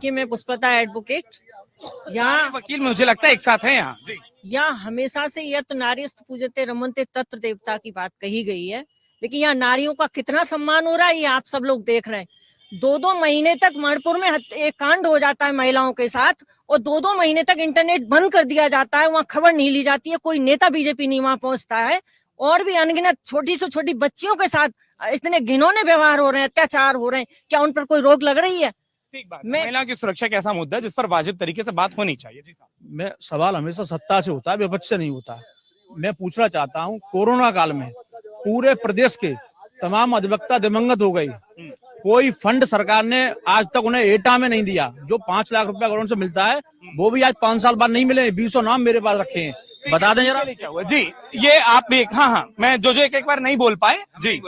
देखिए, मैं पुष्पता एडवोकेट, यहाँ वकील मुझे लगता है एक साथ हैं यहाँ जी। यहाँ हमेशा से यह तो नारीस्त पूजते रमनते तत्र देवता की बात कही गई है, लेकिन यहाँ नारियों का कितना सम्मान हो रहा है ये आप सब लोग देख रहे हैं। 2-2 महीने तक मणिपुर में एक कांड हो जाता है महिलाओं के साथ, और 2-2 महीने तक इंटरनेट बंद कर दिया जाता है, वहाँ खबर नहीं ली जाती है, कोई नेता बीजेपी नहीं वहां पहुंचता है, और भी अनगिनत छोटी से छोटी बच्चियों के साथ इतने घिनौने व्यवहार हो रहे हैं, अत्याचार हो रहे हैं, क्या उन पर कोई रोक लग रही है? ठीक बात है। महिलाओं की सुरक्षा कैसा मुद्दा है जिस पर वाजिब तरीके से बात होनी चाहिए जी साहब। मैं सवाल हमेशा सत्ता से होता है, विपक्ष से नहीं होता। मैं पूछना चाहता हूँ, कोरोना काल में पूरे प्रदेश के तमाम अधिवक्ता दिवंगत हो गई, कोई फंड सरकार ने आज तक उन्हें एटा में नहीं दिया। जो 5 लाख रुपया गवर्नमेंट से मिलता है वो भी आज 5 साल बाद नहीं मिले। 20 नाम मेरे पास रखे हैं, बता दें जरा क्या हुआ जी। ये आप भी हाँ, मैं जो एक बार नहीं बोल पाए जी।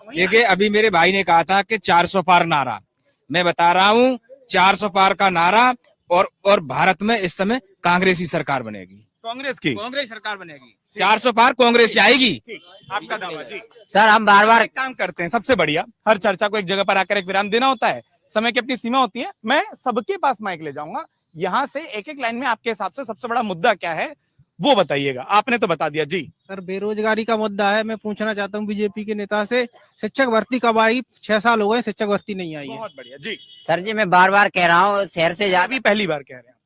देखिए, अभी मेरे भाई ने कहा था कि 400 पार नारा, मैं बता रहा हूँ 400 पार का नारा, और भारत में इस समय कांग्रेस की सरकार बनेगी, कांग्रेस की कांग्रेस सरकार बनेगी। 400 पार कांग्रेस जाएगी। आपका दावा जी। सर, हम बार बार एक काम करते हैं, सबसे बढ़िया, हर चर्चा को एक जगह पर आकर एक विराम देना होता है, समय की अपनी सीमा होती है। मैं सबके पास माइक ले जाऊंगा, यहाँ से एक एक लाइन में आपके हिसाब से सबसे बड़ा मुद्दा क्या है वो बताइएगा। आपने तो बता दिया जी। सर, बेरोजगारी का मुद्दा है। मैं पूछना चाहता हूँ बीजेपी के नेता से, शिक्षक भर्ती कब आई? 6 साल हो गए, शिक्षक भर्ती नहीं आई है। बहुत बढ़िया जी। सर जी, मैं बार बार कह रहा हूँ, शहर से ज्यादा, अभी पहली बार कह रहे हैं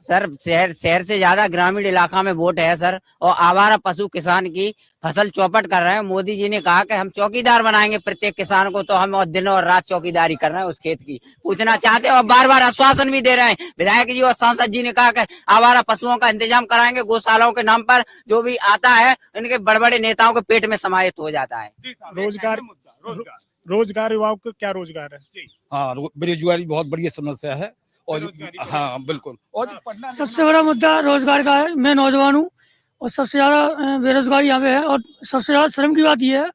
सर शहर से ज्यादा ग्रामीण इलाका में वोट है सर, और आवारा पशु किसान की फसल चौपट कर रहे हैं। मोदी जी ने कहा कि हम चौकीदार बनाएंगे प्रत्येक किसान को, तो हम दिन और रात चौकीदारी कर रहे हैं उस खेत की। पूछना चाहते हैं, और बार बार आश्वासन भी दे रहे हैं विधायक जी और सांसद जी ने कहा कि आवारा पशुओं का इंतजाम कराएंगे, गौशालाओं के नाम पर जो भी आता है इनके बड़े बड़े नेताओं के पेट में समाहित हो जाता है। रोजगार युवाओं को क्या रोजगार है? हाँ, बेरोजगारी बहुत बड़ी समस्या है। और हाँ बिल्कुल, और सबसे बड़ा मुद्दा रोजगार का है। मैं नौजवान हूँ और सबसे ज्यादा बेरोजगारी यहाँ पे है, और सबसे ज्यादा शर्म की बात यह है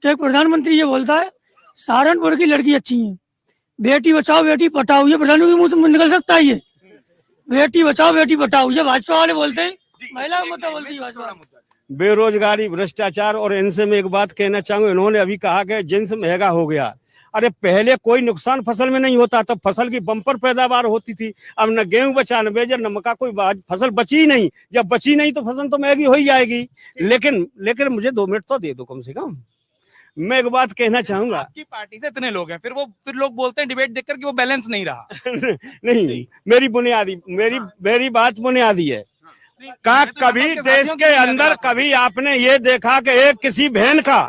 कि एक प्रधानमंत्री ये बोलता है सहारनपुर की लड़की अच्छी है, बेटी बचाओ बेटी पढ़ाओ। ये प्रधानमंत्री के मुंह से निकल सकता है? ये बेटी बचाओ बेटी पढ़ाओ ये भाजपा वाले बोलते हैं, महिला का मुद्दा बोलती है भाजपा। बेरोजगारी, भ्रष्टाचार, और इनसे मैं एक बात कहना चाहूंगा, इन्होंने अभी कहा कि जिन्स महंगा हो गया। अरे पहले कोई नुकसान फसल में नहीं होता, तब फसल की बम्पर पैदावार होती थी। अब न गेहूं बचा न बेजर न मक्का, कोई फसल बची ही नहीं। जब बची नहीं तो फसल तो महंगी हो ही जाएगी। लेकिन मुझे 2 मिनट तो दे दो कम से कम। मैं एक बात कहना चाहूंगा, आपकी पार्टी से इतने लोग हैं, फिर लोग बोलते हैं डिबेट देखकर कि वो बैलेंस नहीं रहा। नहीं, मेरी बात बुनियादी है। कभी देश के अंदर कभी आपने ये देखा कि एक किसी बहन का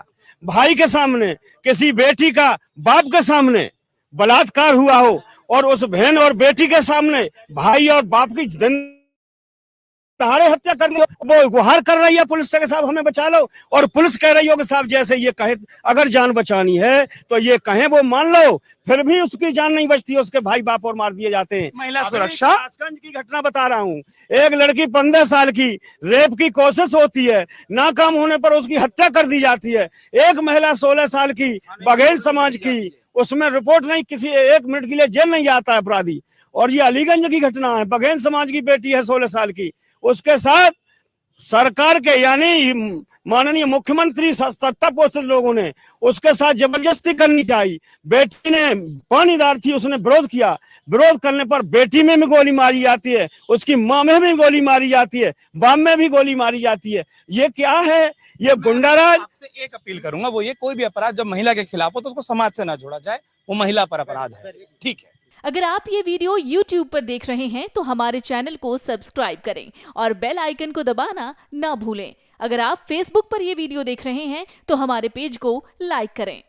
भाई के सामने, किसी बेटी का बाप के सामने बलात्कार हुआ हो, और उस बहन और बेटी के सामने भाई और बाप की दहाड़े हत्या कर दी, वो गुहार कर रही है पुलिस से कि साहब हमें बचा लो, और पुलिस कह रही हो कि साहब जैसे ये कहे अगर जान बचानी है तो ये कहें वो मान लो, फिर भी उसकी जान नहीं बचती, उसके भाई बाप और मार दिए जाते हैं। महिला सुरक्षा की घटना बता रहा हूँ, एक लड़की 15 साल की, रेप की कोशिश होती है, नाकाम होने पर उसकी हत्या कर दी जाती है। एक महिला 16 साल की, बघेल समाज की, उसमें रिपोर्ट नहीं, किसी 1 मिनट के लिए जेल नहीं जाता है अपराधी। और ये अलीगंज की घटना है, बघेल समाज की बेटी है 16 साल की, उसके साथ सरकार के यानी माननीय मुख्यमंत्री सत्ता पोषित लोगों ने उसके साथ जबरदस्ती करनी चाहिए। बेटी ने पानीदार थी, उसने विरोध किया, विरोध करने पर बेटी में भी गोली मारी जाती है, उसकी माँ में भी गोली मारी जाती है, बाप में भी गोली मारी जाती है। ये क्या है? ये गुंडाराज। आपसे एक अपील करूंगा, वो ये कोई भी अपराध जब महिला के खिलाफ हो तो उसको समाज से ना जोड़ा जाए, वो महिला पर अपराध है। ठीक है। अगर आप ये वीडियो YouTube पर देख रहे हैं तो हमारे चैनल को सब्सक्राइब करें और बेल आइकन को दबाना ना भूलें। अगर आप Facebook पर ये वीडियो देख रहे हैं तो हमारे पेज को लाइक करें।